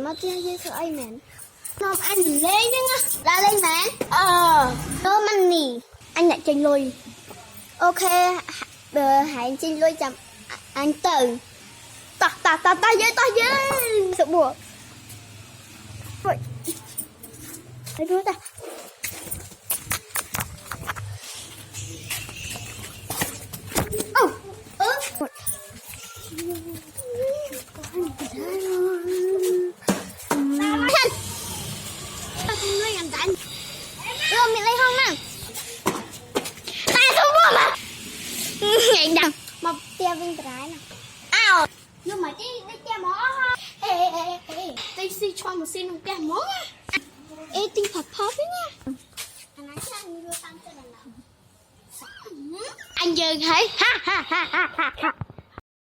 nó chơi với sợ ai mẹ không anh lên chứ ra lên mẹ nó mình nỉ anh lại tranh lôi ok hãy tranh lôi chậm anh từ ta với sợ bùa rồi thấy đứa ta một tia bên trái nè ao nhưng mà đi tia mỏ ê đây si cho một xin một tia mỏ ê tinh phật phật đấy nha anh nói anh đưa tăng cho lần nào anh dừng thấy ha